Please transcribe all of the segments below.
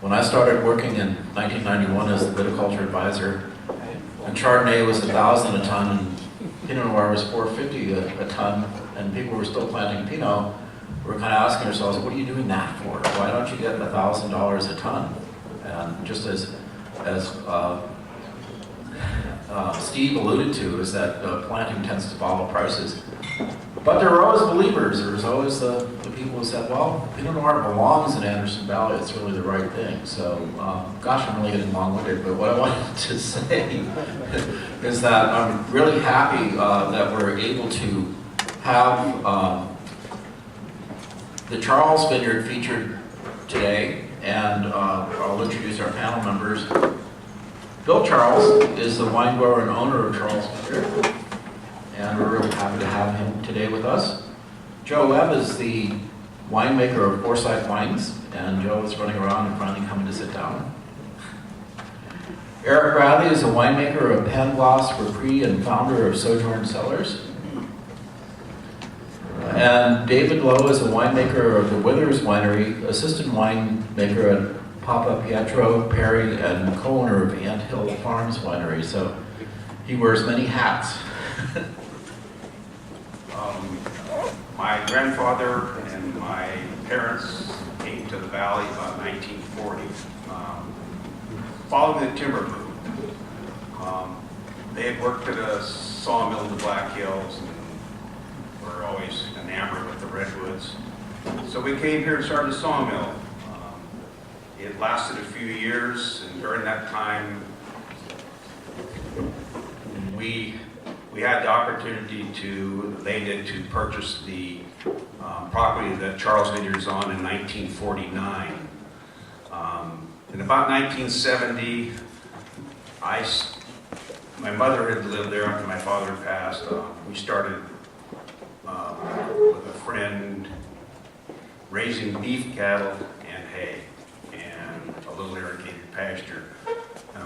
When I started working in 1991 as the viticulture advisor, and Chardonnay was 1,000 a ton, and Pinot Noir was 450 a ton, and people were still planting Pinot, we were kind of asking ourselves, what are you doing that for? Why don't you get $1,000 a ton? And just as Steve alluded to, is that planting tends to follow prices. But there were always believers. There was always the people who said, well, Pinot Noir belongs in Anderson Valley. It's really the right thing. So, gosh, I'm really getting long-winded, but what I wanted to say is that I'm really happy that we're able to have the Charles Vineyard featured today, and I'll introduce our panel members. Bill Charles is the wine grower and owner of Charles Vineyard, and we're really happy to have him today with us. Joe Webb is the winemaker of Foursight Wines, and Joe is running around and finally coming to sit down. Erich Bradley is a winemaker of Pangloss, Repris, and founder of Sojourn Cellars. And David Lowe is a winemaker of the Withers Winery, assistant winemaker at Papapietro-Perry, and co-owner of Anthill Farms Winery. So he wears many hats. My grandfather and my parents came to the valley about 1940, following the timber boom. They had worked at a sawmill in the Black Hills and were always enamored with the redwoods. So we came here and started a sawmill. It lasted a few years, and during that time, we had the opportunity to purchase the property that Charles Vineyard is on in 1949. In about 1970, my mother had lived there after my father passed. We started with a friend raising beef cattle and hay and a little irrigated pasture.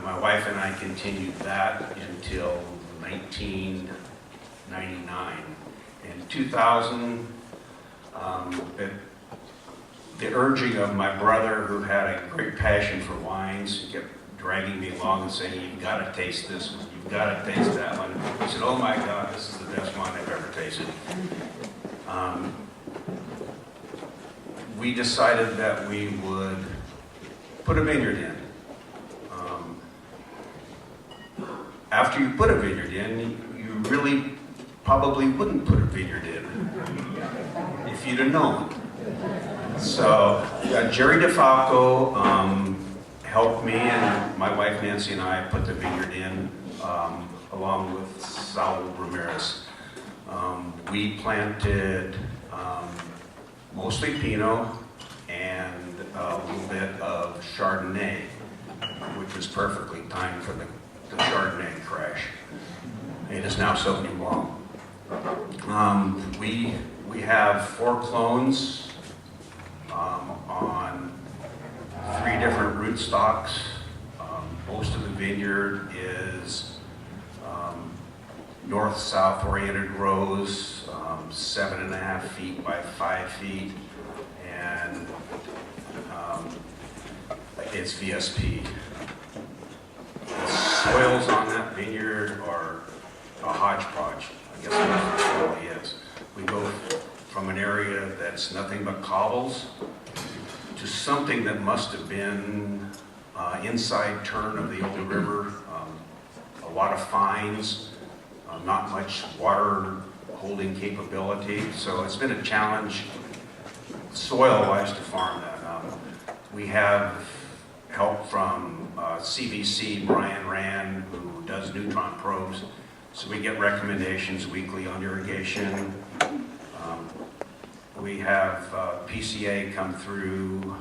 My wife and I continued that until 1999. In 2000, the urging of my brother, who had a great passion for wines, he kept dragging me along and saying, you've got to taste this one, you've got to taste that one. I said, oh my God, this is the best wine I've ever tasted. We decided that we would put a vineyard in. After you put a vineyard in, you really probably wouldn't put a vineyard in if you'd have known. So Jerry DeFalco helped me, and my wife Nancy and I put the vineyard in along with Saul Ramirez. We planted mostly Pinot and a little bit of Chardonnay, which was perfectly timed for the Chardonnay crash. It is now Sauvignon Blanc. We have 4 clones on 3 different rootstocks. Most of the vineyard is north-south oriented rows, 7.5 feet by 5 feet, and it's VSP. The soils on that vineyard are a hodgepodge. I guess that's what it really is. We go from an area that's nothing but cobbles to something that must have been inside turn of the old river. A lot of fines, not much water holding capability. So it's been a challenge soil-wise to farm that. We have help from CVC, Brian Rand, who does neutron probes. So we get recommendations weekly on irrigation. We have PCA come through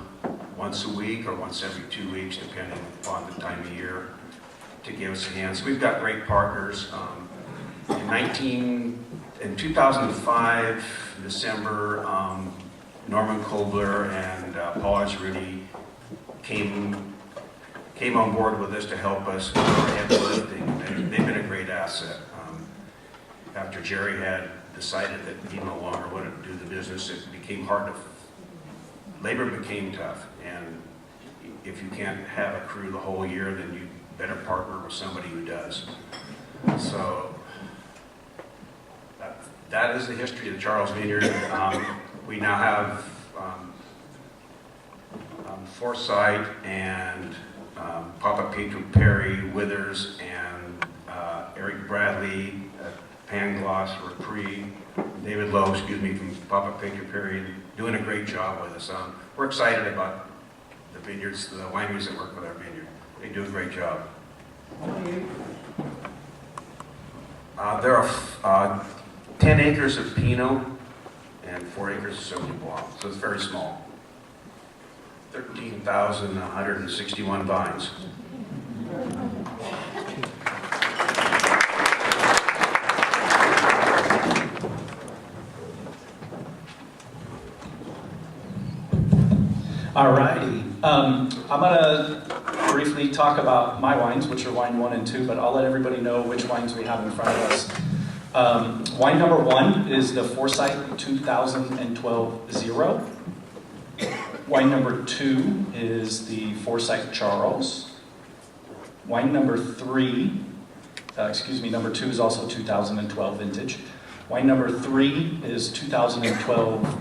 once a week or once every 2 weeks, depending upon the time of year, to give us a hand. So we've got great partners. In 2005, December, Norman Kobler and Paul Azzaruti came on board with us to help us with our heavy lifting. They've been a great asset. After Jerry had decided that he no longer wanted to do the business, it became hard to, labor became tough, and if you can't have a crew the whole year, then you better partner with somebody who does. So that is the history of the Charles Vineyard. We now have Foursight and Papapietro-Perry, Withers, and Erich Bradley, Pangloss, Repris, David Lowe, from Papapietro-Perry, doing a great job with us. We're excited about the vineyards, the wineries that work with our vineyard. They do a great job. There are 10 acres of Pinot and 4 acres of Sauvignon Blanc, so it's very small. 13,161 vines. Alrighty, I'm gonna briefly talk about my wines, which are wine 1 and 2, but I'll let everybody know which wines we have in front of us. Wine number 1 is the Foursight 2012 Zero. Wine number 2 is the Foursight Charles. Wine number 3, number 2 is also 2012 vintage. Wine number 3 is 2012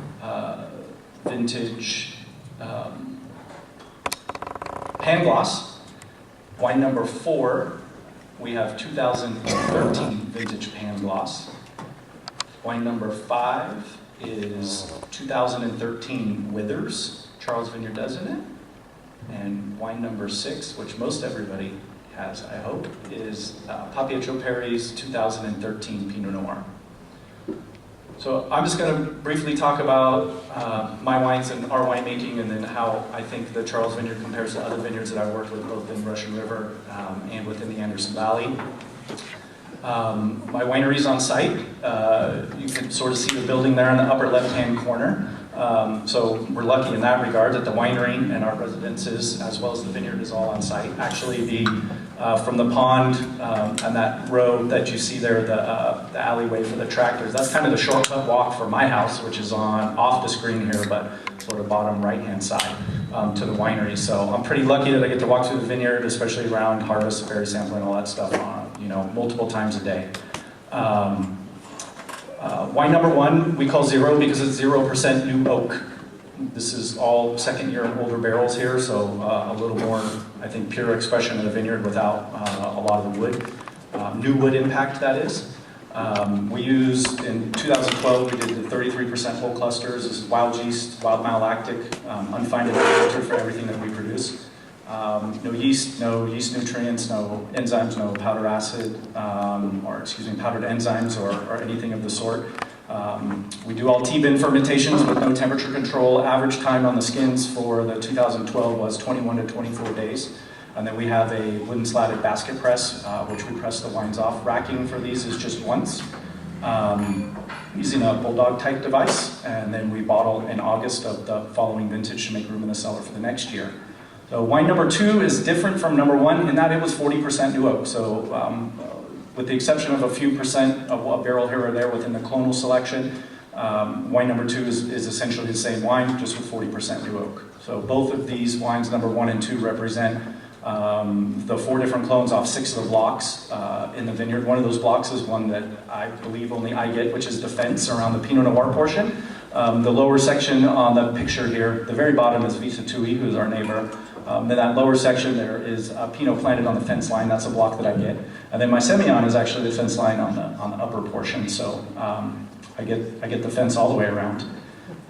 vintage Pangloss. Wine number 4, we have 2013 vintage Pangloss. Wine number 5 is 2013 Withers, Charles Vineyard does in it. And wine number 6, which most everybody has, I hope, is Papapietro-Perry's 2013 Pinot Noir. So I'm just going to briefly talk about my wines and our winemaking, and then how I think the Charles Vineyard compares to other vineyards that I've worked with, both in Russian River and within the Anderson Valley. My winery's on site. You can sort of see the building there in the upper left-hand corner. So we're lucky in that regard that the winery and our residences, as well as the vineyard, is all on site. Actually, from the pond and that road that you see there, the alleyway for the tractors, that's kind of the shortcut walk for my house, which is off the screen here, but sort of bottom right-hand side to the winery. So I'm pretty lucky that I get to walk through the vineyard, especially around harvest, berry sampling, all that stuff, multiple times a day. Wine number 1 we call Zero because it's 0% new oak. This is all second year and older barrels here, so a little more, I think, pure expression of the vineyard without a lot of the wood. New wood impact, that is. We used, in 2012, we did the 33% whole clusters. This is wild yeast, wild malolactic, unfinded filter for everything that we produce. No yeast nutrients, no enzymes, no powdered acid, powdered enzymes or anything of the sort. We do all T-bin fermentations with no temperature control. Average time on the skins for the 2012 was 21 to 24 days. And then we have a wooden slatted basket press, which we press the wines off. Racking for these is just once, using a bulldog type device. And then we bottle in August of the following vintage to make room in the cellar for the next year. So wine number 2 is different from number 1 in that it was 40% new oak. So with the exception of a few percent of a barrel here or there within the clonal selection, wine number 2 is essentially the same wine, just with 40% new oak. So both of these wines, number 1 and 2, represent the 4 different clones off 6 of the blocks in the vineyard. One of those blocks is one that I believe only I get, which is the fence around the Pinot Noir portion. The lower section on the picture here, the very bottom is Visa Tui, who's our neighbor. Then that lower section there is a Pinot planted on the fence line. That's a block that I get. And then my Semillon is actually the fence line on the upper portion. So I get the fence all the way around.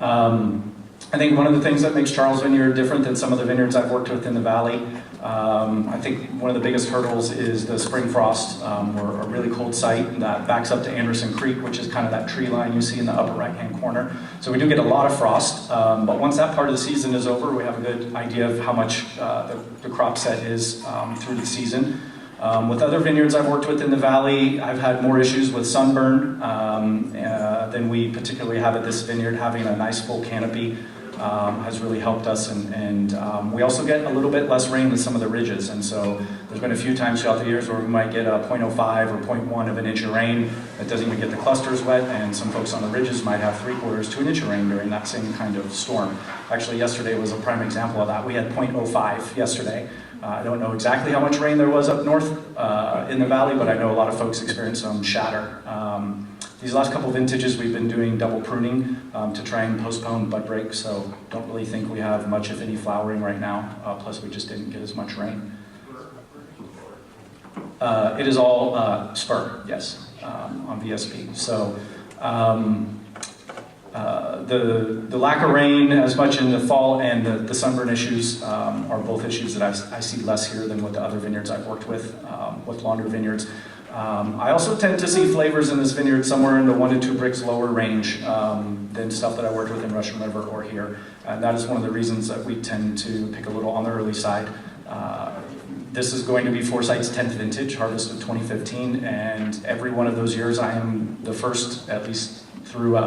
I think one of the things that makes Charles Vineyard different than some of the vineyards I've worked with in the valley, I think one of the biggest hurdles is the spring frost. We're a really cold site that backs up to Anderson Creek, which is kind of that tree line you see in the upper right-hand corner. So we do get a lot of frost, but once that part of the season is over, we have a good idea of how much the crop set is through the season. With other vineyards I've worked with in the valley, I've had more issues with sunburn than we particularly have at this vineyard, having a nice full canopy. has really helped us, and we also get a little bit less rain than some of the ridges, and so there's been a few times throughout the years where we might get a 0.05 or 0.1 of an inch of rain that doesn't even get the clusters wet, and some folks on the ridges might have 3/4 to an inch of rain during that same kind of storm. Actually, yesterday was a prime example of that. We had 0.05 yesterday. I don't know exactly how much rain there was up north in the valley, but I know a lot of folks experienced some shatter. These last couple vintages we've been doing double pruning to try and postpone bud break, so don't really think we have much, if any, flowering right now, plus we just didn't get as much rain. It is all spur, yes, on VSP. So the lack of rain as much in the fall and the sunburn issues are both issues that I see less here than with the other vineyards I've worked with longer vineyards. I also tend to see flavors in this vineyard somewhere in the 1 to 2 bricks lower range than stuff that I worked with in Russian River or here. And that is one of the reasons that we tend to pick a little on the early side. This is going to be Foursight's 10th vintage, harvest of 2015, and every one of those years I am the first, at least through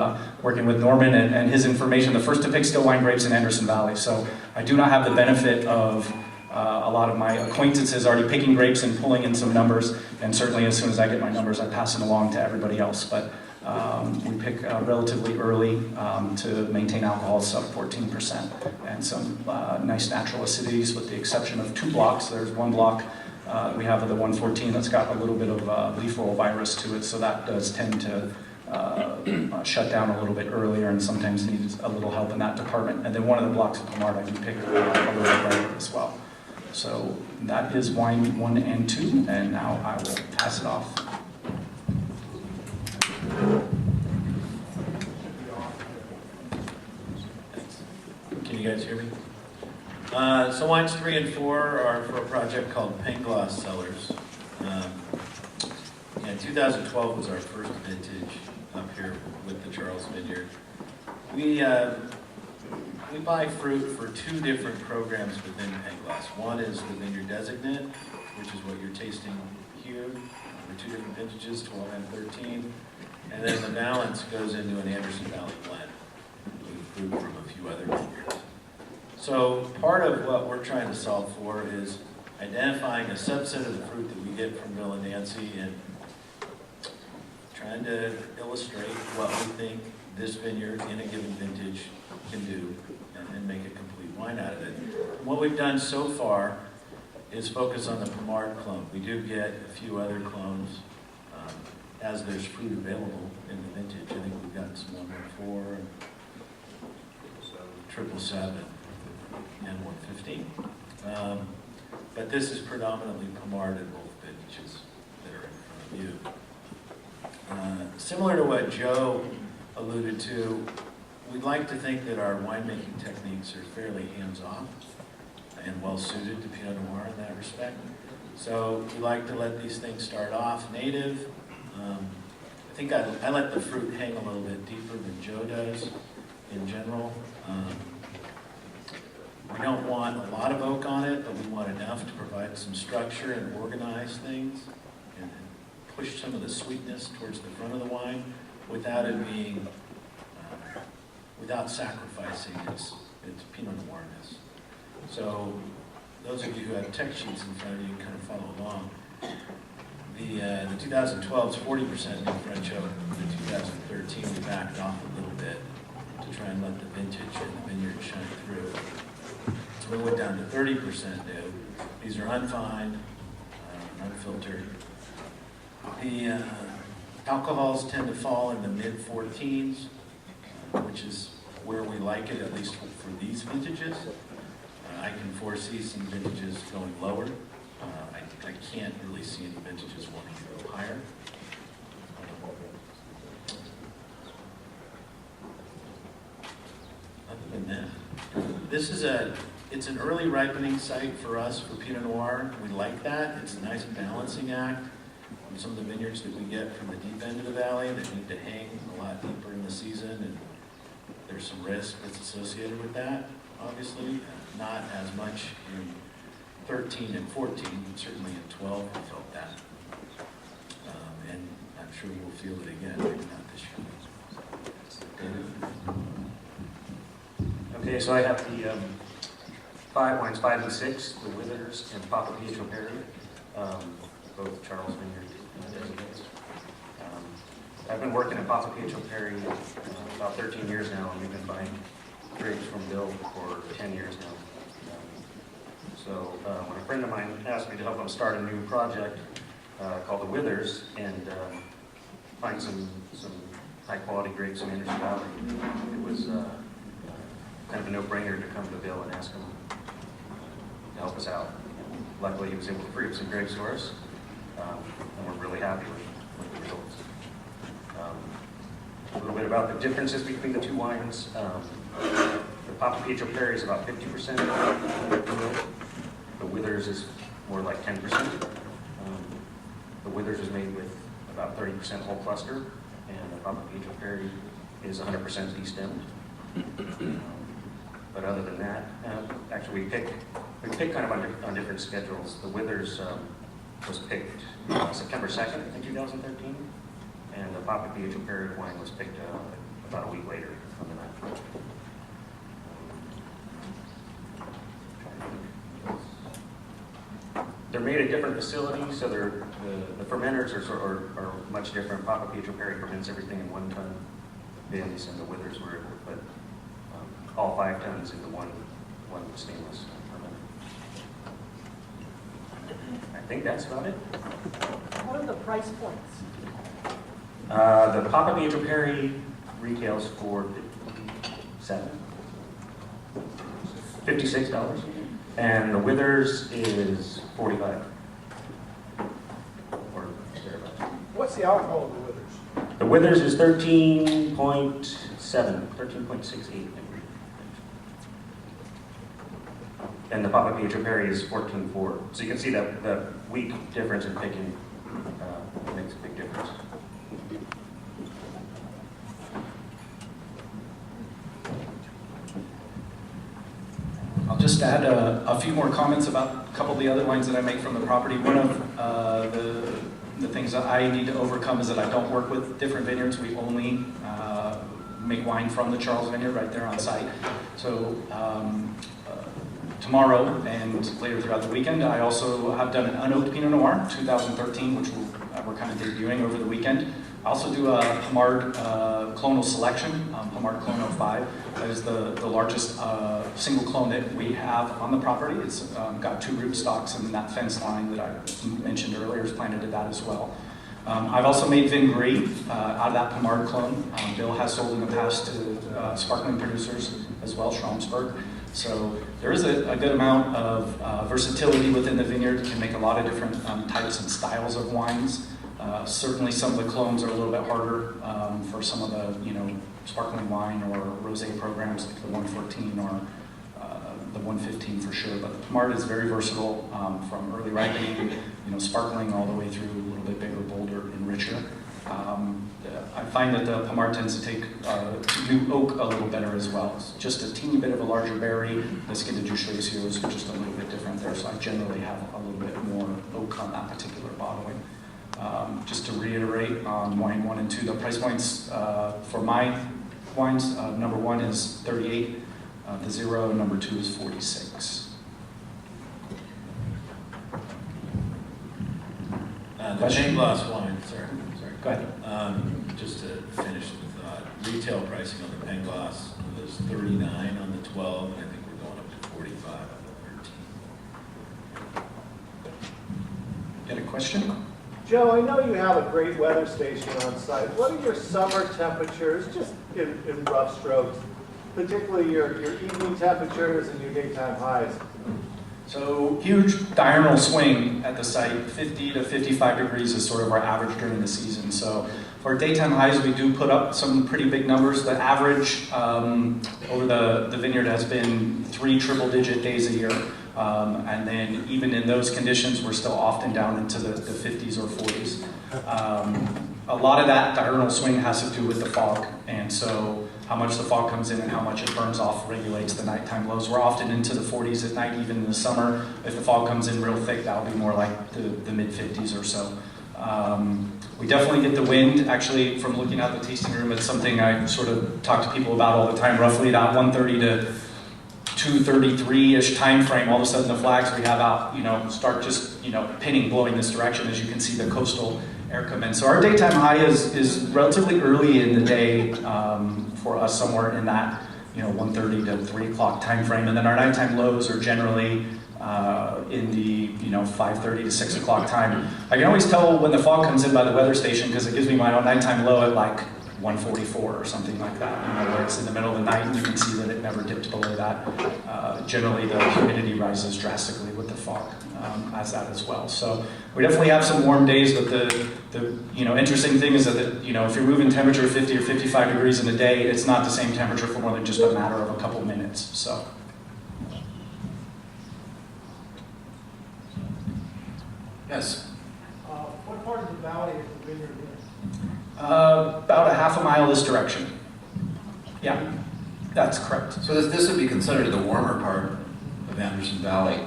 working with Norman and his information, the first to pick still wine grapes in Anderson Valley. So I do not have the benefit of a lot of my acquaintances already picking grapes and pulling in some numbers, and certainly as soon as I get my numbers, I pass it along to everybody else. But we pick relatively early to maintain alcohol sub 14% and some nice natural acidities, with the exception of 2 blocks. There's 1 block we have of the 114 that's got a little bit of leaf roll virus to it, so that does tend to shut down a little bit earlier and sometimes needs a little help in that department. And then one of the blocks of Pomard I do pick a little bit brighter as well. So that is wine 1 and 2, and now I will pass it off. Can you guys hear me? So wines 3 and 4 are for a project called Pangloss Cellars. And 2012 was our first vintage up here with the Charles Vineyard. We buy fruit for 2 different programs within Pangloss. One is the Vineyard Designate, which is what you're tasting here, for 2 different vintages, 12 and 13. And then the balance goes into an Anderson Valley blend with fruit from a few other vineyards. So part of what we're trying to solve for is identifying a subset of the fruit that we get from Bill and Nancy and trying to illustrate what we think this vineyard in a given vintage can do and make a complete wine out of it. And what we've done so far is focus on the Pomard clone. We do get a few other clones as there's fruit available in the vintage. I think we've gotten some 114 and 777 and 115. But this is predominantly Pomard in both vintages that are in front of you. Similar to what Joe alluded to, we'd like to think that our winemaking techniques are fairly hands-off and well-suited to Pinot Noir in that respect. So we like to let these things start off native. I think I let the fruit hang a little bit deeper than Joe does in general. We don't want a lot of oak on it, but we want enough to provide some structure and organize things and push some of the sweetness towards the front of the wine without it being, without sacrificing its Pinot Noirness. So those of you who have tech sheets in front of you can kind of follow along. The 2012 is 40% new French oak. The 2013 we backed off a little bit to try and let the vintage and the vineyard shine through. So we went down to 30% new. These are unfined, unfiltered. The alcohols tend to fall in the mid-14s, which is where we like it, at least for these vintages. I can foresee some vintages going lower. I can't really see any vintages wanting to go higher. Other than that, this is it's an early ripening site for us for Pinot Noir. We like that. It's a nice balancing act on some of the vineyards that we get from the deep end of the valley that need to hang a lot deeper in the season, and there's some risk that's associated with that, obviously. Not as much in 13 and 14, but certainly in 12 we felt that. And I'm sure we'll feel it again, maybe not this year. Okay, so I have the wines 5 and 6, the Withers and Papapietro-Perry, both Charles Vineyard designates. I've been working at Papapietro-Perry about 13 years now, and we've been buying grapes from Bill for 10 years now. So when a friend of mine asked me to help him start a new project called the Withers and find some high-quality grapes in Anderson Valley, it was kind of a no-brainer to come to Bill and ask him to help us out. Luckily, he was able to free up some grapes for us, and we're really happy with the results. A little bit about the differences between the two wines. The Papapietro-Perry is about 50% milk. The Withers is more like 10%. The Withers is made with about 30% whole cluster, and the Papapietro-Perry is 100% destemmed. But other than that, actually we pick kind of on different schedules. The Withers was picked September 2nd in 2013, and the Papapietro-Perry wine was picked about a week later on the 9th. They're made at different facilities, so the fermenters are much different. Papapietro-Perry ferments everything in 1 ton bins, and the Withers were able to put all 5 tons into one stainless fermenter. I think that's about it. What are the price points? The Papapietro-Perry retails for $56, and the Withers is $45. Or thereabouts. What's the alcohol of the Withers? The Withers is 13.68. And the Papapietro-Perry is 14.4. So you can see that the week difference in picking makes a big difference. I'll just add a few more comments about a couple of the other wines that I make from the property. One of the things that I need to overcome is that I don't work with different vineyards. We only make wine from the Charles Vineyard right there on site. So tomorrow and later throughout the weekend, I also have done an unoaked Pinot Noir, 2013, which we're kind of debuting over the weekend. I also do a Pommard clonal selection, Pommard Clone 05. That is the largest single clone that we have on the property. It's got 2 rootstocks, and that fence line that I mentioned earlier is planted to that as well. I've also made Vin Gris out of that Pommard clone. Bill has sold in the past to sparkling producers as well, Schramsberg. So there is a good amount of versatility within the vineyard. You can make a lot of different types and styles of wines. Certainly some of the clones are a little bit harder for some of the, sparkling wine or rosé programs like the 114 or the 115 for sure. But the Pommard is very versatile from early ripening, sparkling all the way through a little bit bigger, bolder, and richer. I find that the Pommard tends to take new oak a little better as well. It's just a teeny bit of a larger berry. The Skid de Juchracio is just a little bit different there, so I generally have a little bit more oak on that particular bottling. Just to reiterate on wine 1 and 2, the price points for my wines, number 1 is 38, the 0, and number 2 is 46. The Pangloss wine, sorry. Go ahead. Just to finish the thought, retail pricing on the Pangloss was 39 on the 12, and I think we're going up to 45 on the 13. Got a question? Joe, I know you have a great weather station on site. What are your summer temperatures, just in rough strokes, particularly your evening temperatures and your daytime highs? So huge diurnal swing at the site. 50 to 55 degrees is sort of our average during the season. So for daytime highs, we do put up some pretty big numbers. The average over the vineyard has been 3 triple-digit days a year. And then even in those conditions, we're still often down into the 50s or 40s. A lot of that diurnal swing has to do with the fog. And so how much the fog comes in and how much it burns off regulates the nighttime lows. We're often into the 40s at night, even in the summer. If the fog comes in real thick, that'll be more like the mid-50s or so. We definitely get the wind. Actually, from looking out the tasting room, it's something I sort of talk to people about all the time, roughly about 1:30 to 2:33-ish time frame, all of a sudden the flags we have out, start just, pinning, blowing this direction as you can see the coastal air come in. So our daytime high is relatively early in the day for us, somewhere in that, 1:30 to 3 o'clock time frame. And then our nighttime lows are generally in the 5:30 to 6 o'clock time. I can always tell when the fog comes in by the weather station because it gives me my own nighttime low at like 1:44 or something like that, where it's in the middle of the night and you can see that it never dipped below that. Generally the humidity rises drastically with the fog as that as well. So we definitely have some warm days, but the interesting thing is that if you're moving temperature 50 or 55 degrees in a day, it's not the same temperature for more than just a matter of a couple minutes. So. Yes. What part of the valley is the vineyard in? About a half a mile this direction. Yeah, that's correct. So this would be considered the warmer part of Anderson Valley.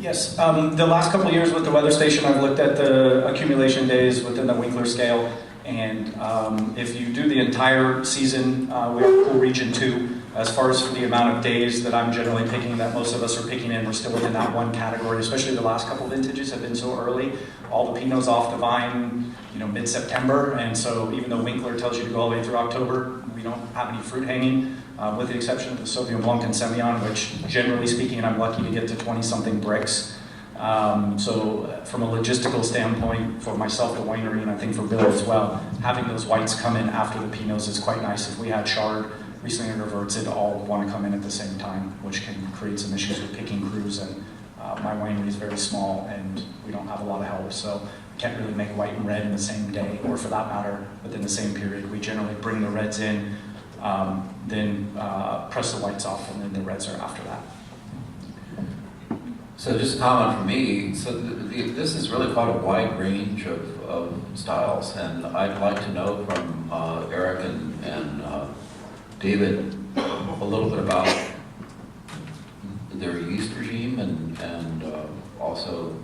Yes, the last couple of years with the weather station, I've looked at the accumulation days within the Winkler scale, and if you do the entire season, we have cool region 2. As far as for the amount of days that I'm generally picking, that most of us are picking in, we're still within that one category, especially the last couple of vintages have been so early. All the Pinots off the vine, mid-September, and so even though Winkler tells you to go all the way through October, we don't have any fruit hanging, with the exception of the Sauvignon Blanc and Semillon, which generally speaking, I'm lucky to get to 20-something bricks. So from a logistical standpoint, for myself, the winery, and I think for Bill as well, having those whites come in after the Pinots is quite nice. If we had Chard, recently it reverts, it all want to come in at the same time, which can create some issues with picking crews, and my winery is very small and we don't have a lot of help, so can't really make white and red in the same day, or for that matter, within the same period. We generally bring the reds in, then press the whites off, and then the reds are after that. So just a comment from me, so this is really quite a wide range of styles, and I'd like to know from Erich and David a little bit about their yeast regime and also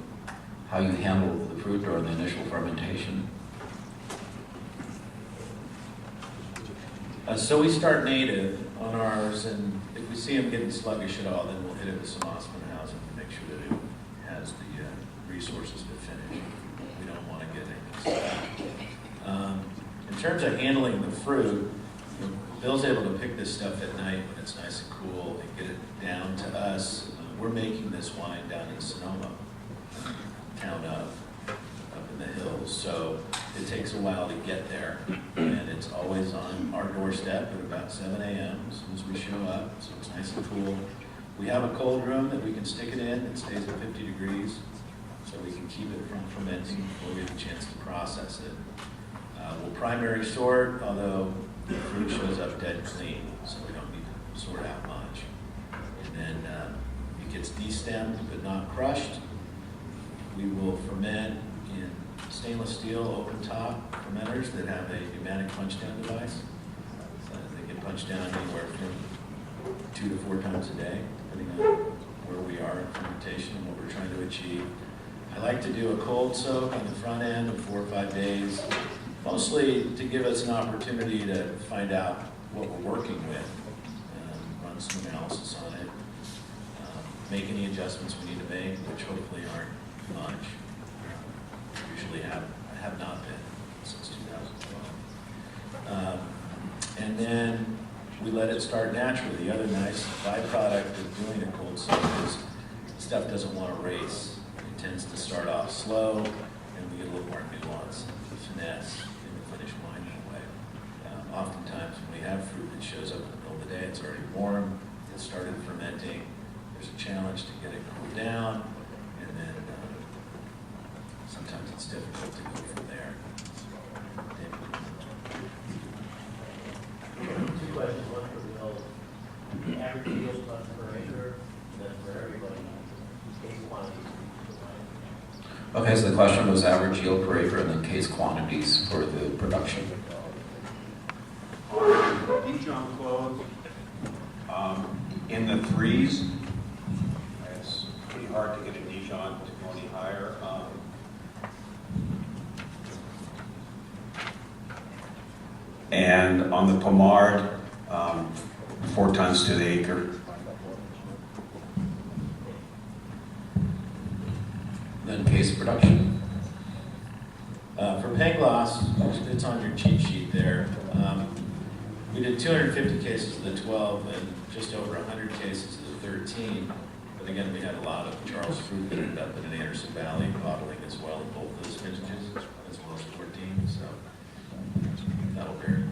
how you handle the fruit during the initial fermentation. So we start native on ours, and if we see them getting sluggish at all, then we'll hit it with some Osmanhausen to make sure that it has the resources to finish. We don't want to get it. In terms of handling the fruit, Bill's able to pick this stuff at night when it's nice and cool and get it down to us. We're making this wine down in Sonoma, town up in the hills, so it takes a while to get there, and it's always on our doorstep at about 7 a.m. as soon as we show up, so it's nice and cool. We have a cold room that we can stick it in. It stays at 50 degrees, so we can keep it from fermenting before we have a chance to process it. We'll primary sort, although the fruit shows up dead clean, so we don't need to sort out much. And then it gets destemmed but not crushed. We will ferment in stainless steel open top fermenters that have a pneumatic punch down device. They can punch down anywhere from 2 to 4 times a day, depending on where we are in fermentation and what we're trying to achieve. I like to do a cold soak on the front end of 4 or 5 days, mostly to give us an opportunity to find out what we're working with, run some analysis on it, make any adjustments we need to make, which hopefully aren't much. Usually have not been since 2012. And then we let it start naturally. The other nice byproduct of doing a cold soak is stuff doesn't want to race. It tends to start off slow, and we get a little more nuance and finesse in the finished wine that way. Oftentimes when we have fruit that shows up in the middle of the day, it's already warm, it started fermenting, there's a challenge to get it cooled down, and then sometimes it's difficult to go from there. Two questions, one for Bill. Average yield tons per acre, then for everybody, case quantities. Okay, so the question was average yield per acre and then case quantities for the production. Dijon close, in the 3s. It's pretty hard to get a Dijon to go any higher. And on the Pommard, 4 tons to the acre. Then case production. For Pangloss, it's on your cheat sheet there. We did 250 cases of the 12 and just over 100 cases of the 13. But again, we had a lot of Charles fruit that ended up in an Anderson Valley bottling as well in both those vintages, as well as 14. So that'll vary.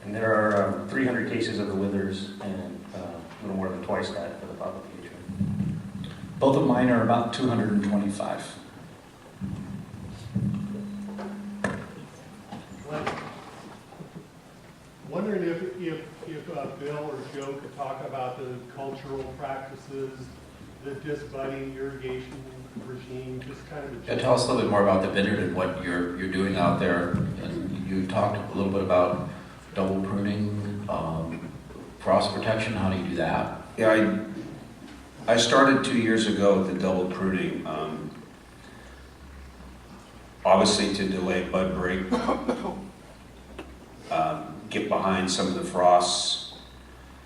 And there are 300 cases of the Withers and a little more than twice that for the Papapietro. Both of mine are about 225. Wondering if Bill or Joe could talk about the cultural practices, the disbudding irrigation regime, just kind of. Yeah, tell us a little bit more about the vineyard and what you're doing out there. And you talked a little bit about double pruning, frost protection. How do you do that? Yeah, I started 2 years ago with the double pruning, obviously to delay bud break, get behind some of the frosts.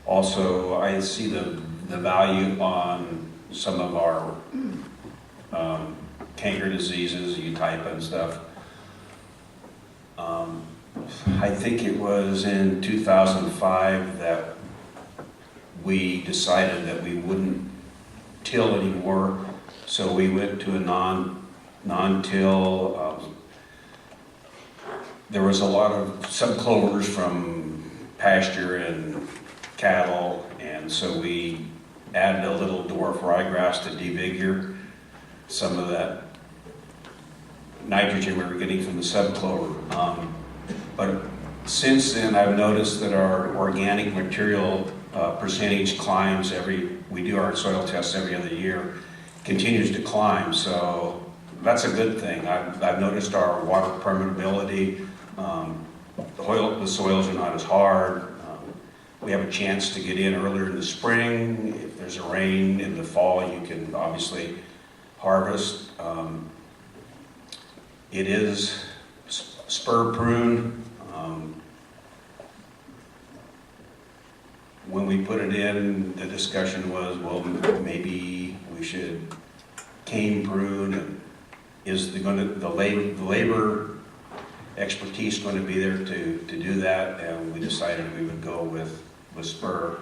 Also, I see the value on some of our canker diseases, eutypa and stuff. I think it was in 2005 that we decided that we wouldn't till anymore, so we went to a non-till. There was a lot of subclovers from pasture and cattle, and so we added a little dwarf ryegrass to devigor some of that nitrogen we were getting from the subclover. But since then, I've noticed that our organic material percentage climbs we do our soil tests every other year, continues to climb, so that's a good thing. I've noticed our water permeability, the soils are not as hard. We have a chance to get in earlier in the spring. If there's a rain in the fall, you can obviously harvest. It is spur prune. When we put it in, the discussion was, well, maybe we should cane prune, and is the labor expertise going to be there to do that? And we decided we would go with spur.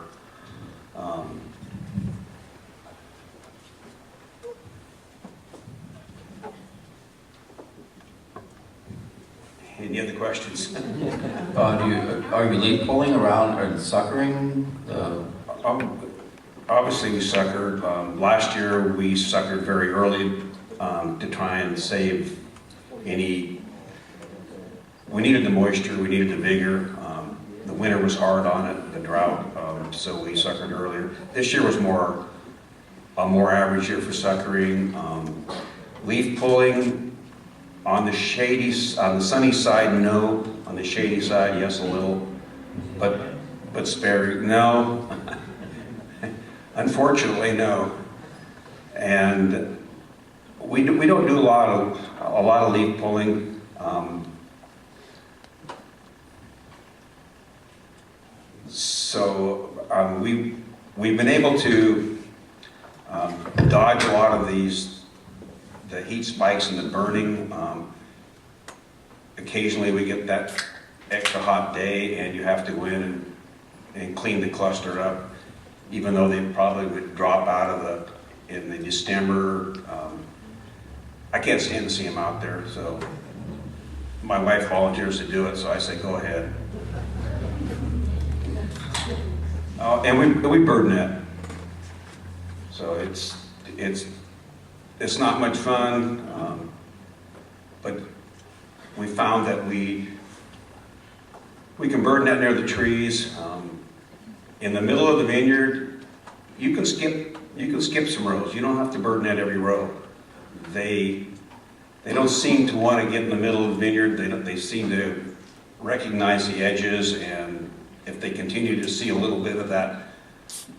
Any other questions? Are you leaf pulling around and suckering? Obviously, we suckered. Last year, we suckered very early to try and save any. We needed the moisture, we needed the vigor. The winter was hard on it, the drought, so we suckered earlier. This year was a more average year for suckering. Leaf pulling on the sunny side, no. On the shady side, yes, a little, but sparing, no. Unfortunately, no. And we don't do a lot of leaf pulling. So we've been able to dodge a lot of the heat spikes and the burning. Occasionally we get that extra hot day and you have to go in and clean the cluster up, even though they probably would drop out in the December. I can't stand to see them out there, so my wife volunteers to do it, so I say go ahead. And we bird net, so it's not much fun, but we found that we can bird net near the trees. In the middle of the vineyard, you can skip some rows. You don't have to bird net every row. They don't seem to want to get in the middle of the vineyard. They seem to recognize the edges, and if they continue to see a little bit of that,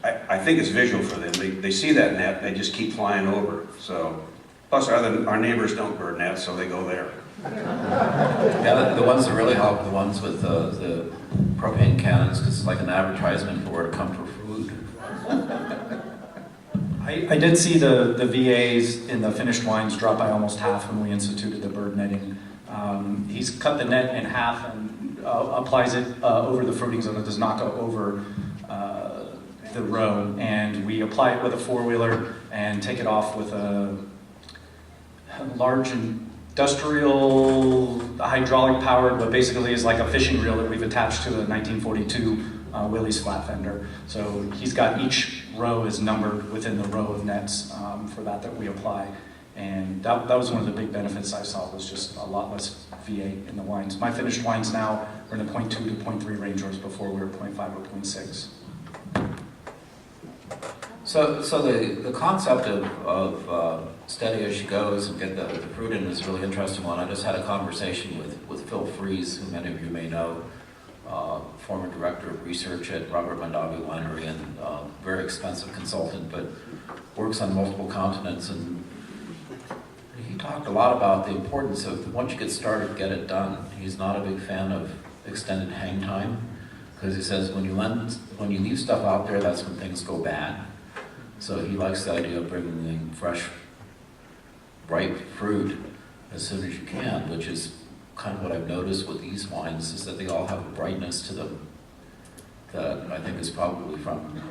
I think it's visual for them. They see that net, they just keep flying over. So, plus our neighbors don't bird net, so they go there. Yeah, the ones that really help are the ones with the propane cannons, because it's like an advertisement for where to come for food. I did see the VAs in the finished wines drop by almost half when we instituted the bird netting. He's cut the net in half and applies it over the fruiting zone. It does not go over the row. And we apply it with a four-wheeler and take it off with a large industrial hydraulic powered, but basically is like a fishing reel that we've attached to a 1942 Willys flat fender. So he's got each row is numbered within the row of nets for that we apply. And that was one of the big benefits I saw, was just a lot less VA in the wines. My finished wines now are in the 0.2 to 0.3 range, whereas before we were 0.5 or 0.6. So the concept of steady as she goes and get the fruit in is a really interesting one. I just had a conversation with Phil Fries, who many of you may know, former director of research at Robert Mondavi Winery and very expensive consultant, but works on multiple continents. And he talked a lot about the importance of, once you get started, get it done. He's not a big fan of extended hang time, because he says when you leave stuff out there, that's when things go bad. So he likes the idea of bringing in fresh, ripe fruit as soon as you can, which is kind of what I've noticed with these wines, is that they all have a brightness to them that I think is probably from,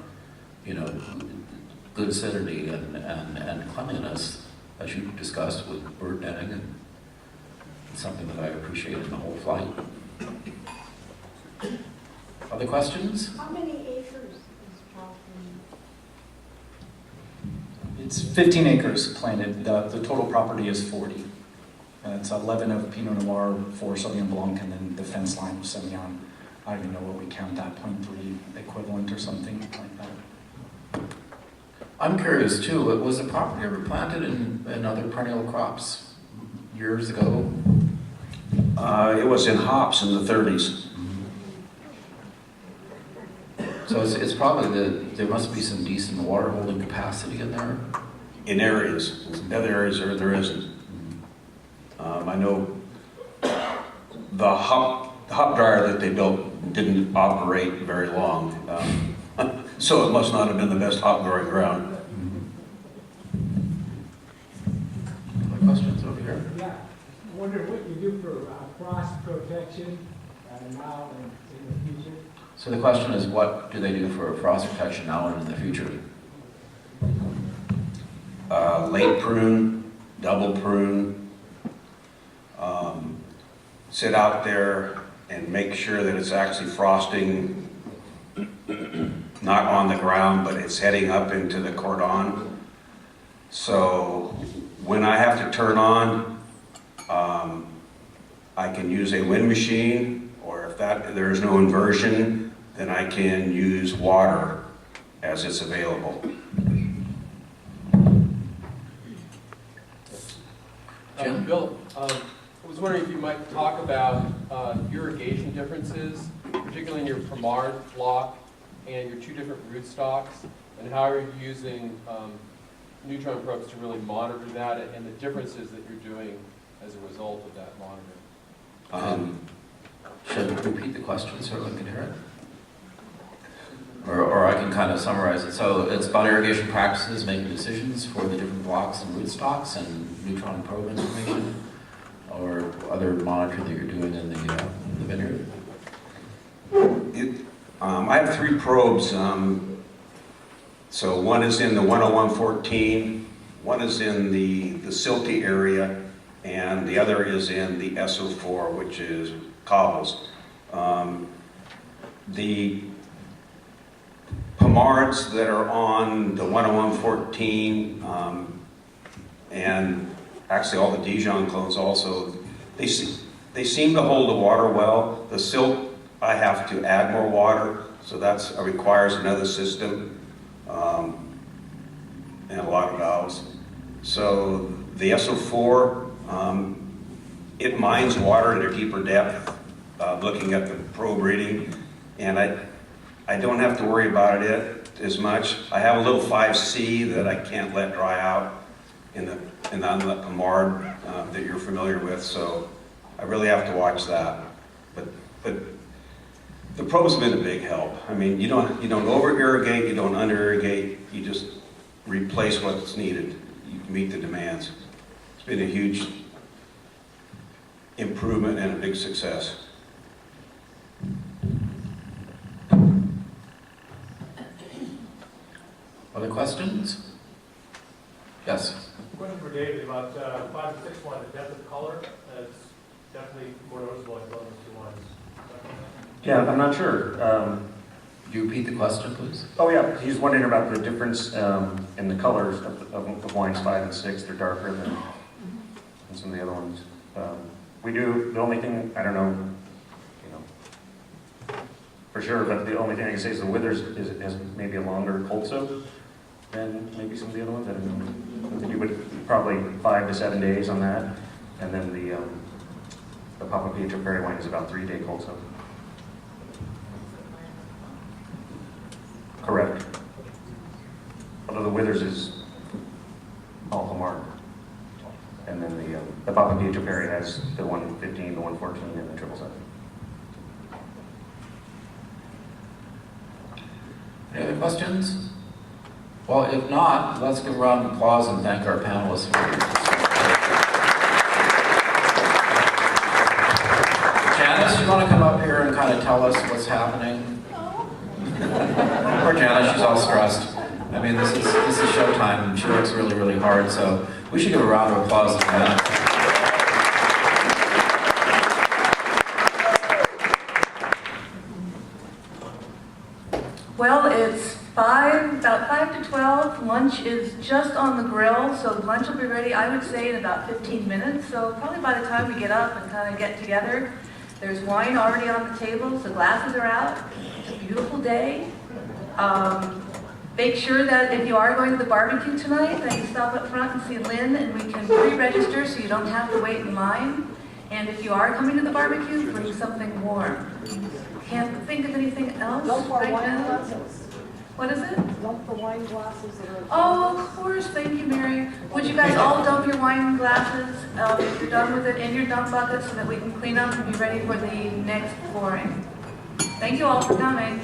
good acidity and cleanliness, as you discussed with bird netting, and it's something that I appreciate in the whole flight. Other questions? How many acres is Charles Vineyard? It's 15 acres planted. The total property is 40. It's 11 of Pinot Noir, 4 Sauvignon Blanc, and then the fence line of Semillon. I don't even know what we count that, 0.3 equivalent or something like that. I'm curious too, was the property ever planted in other perennial crops years ago? It was in hops in the 30s. So it's probably there must be some decent water holding capacity in there. In areas. In other areas there isn't. I know the hop dryer that they built didn't operate very long, so it must not have been the best hop growing ground. Other questions over here? Yeah, I wonder what you do for frost protection now and in the future. So the question is, what do they do for frost protection now and in the future? Late prune, double prune, sit out there and make sure that it's actually frosting not on the ground, but it's heading up into the cordon. So when I have to turn on, I can use a wind machine, or if there is no inversion, then I can use water as it's available. Bill, I was wondering if you might talk about irrigation differences, particularly in your Primard block and your 2 different rootstocks, and how you're using neutron probes to really monitor that, and the differences that you're doing as a result of that monitoring. Should I repeat the question so everyone can hear it? Or I can kind of summarize it. So it's about irrigation practices, making decisions for the different blocks and rootstocks, and neutron probe information, or other monitoring that you're doing in the vineyard? I have 3 probes. So one is in the 10114, one is in the silty area, and the other is in the SO4, which is cobbles. The Pomards that are on the 10114, and actually all the Dijon clones also, they seem to hold the water well. The silt, I have to add more water, so that requires another system, and a lot of valves. So the SO4, it mines water at a deeper depth, looking at the probe reading, and I don't have to worry about it as much. I have a little 5C that I can't let dry out in the Pomard that you're familiar with, so I really have to watch that. But the probe's been a big help. I mean, you don't over irrigate, you don't under irrigate, you just replace what's needed, you can meet the demands. It's been a huge improvement and a big success. Other questions? Yes. Question for David about 5 and 6 wine, the depth of color, it's definitely more noticeable as well as 2 wines. Yeah, I'm not sure. Could you repeat the question, please? Oh, yeah, he's wondering about the difference in the colors of wines 5 and 6. They're darker than some of the other ones. We do, the only thing, I don't know, for sure, but the only thing I can say is the Withers has maybe a longer cold soak than maybe some of the other ones. I don't know. But they do probably 5 to 7 days on that. And then the Papapietro-Perry wine is about 3-day cold soak. Correct. Although the Withers is all Lamar. And then the Papapietro-Perry has the 115, the 114, and the 777. Any other questions? Well, if not, let's give a round of applause and thank our panelists for your Janice, you want to come up here and kind of tell us what's happening? Poor Janice, she's all stressed. I mean, this is showtime, and she works really, really hard, so we should give a round of applause to Janice. Well, it's about 5 to 12. Lunch is just on the grill, so lunch will be ready, I would say, in about 15 minutes. So probably by the time we get up and kind of get together, there's wine already on the table, so glasses are out. It's a beautiful day. Make sure that if you are going to the barbecue tonight, that you stop up front and see Lynn, and we can pre-register so you don't have to wait in line. And if you are coming to the barbecue, bring something warm. Can't think of anything else right now. What is it? Dump the wine glasses that are... Oh, of course, thank you, Mary. Would you guys all dump your wine glasses, if you're done with it, in your dump bucket so that we can clean up and be ready for the next pouring? Thank you all for coming.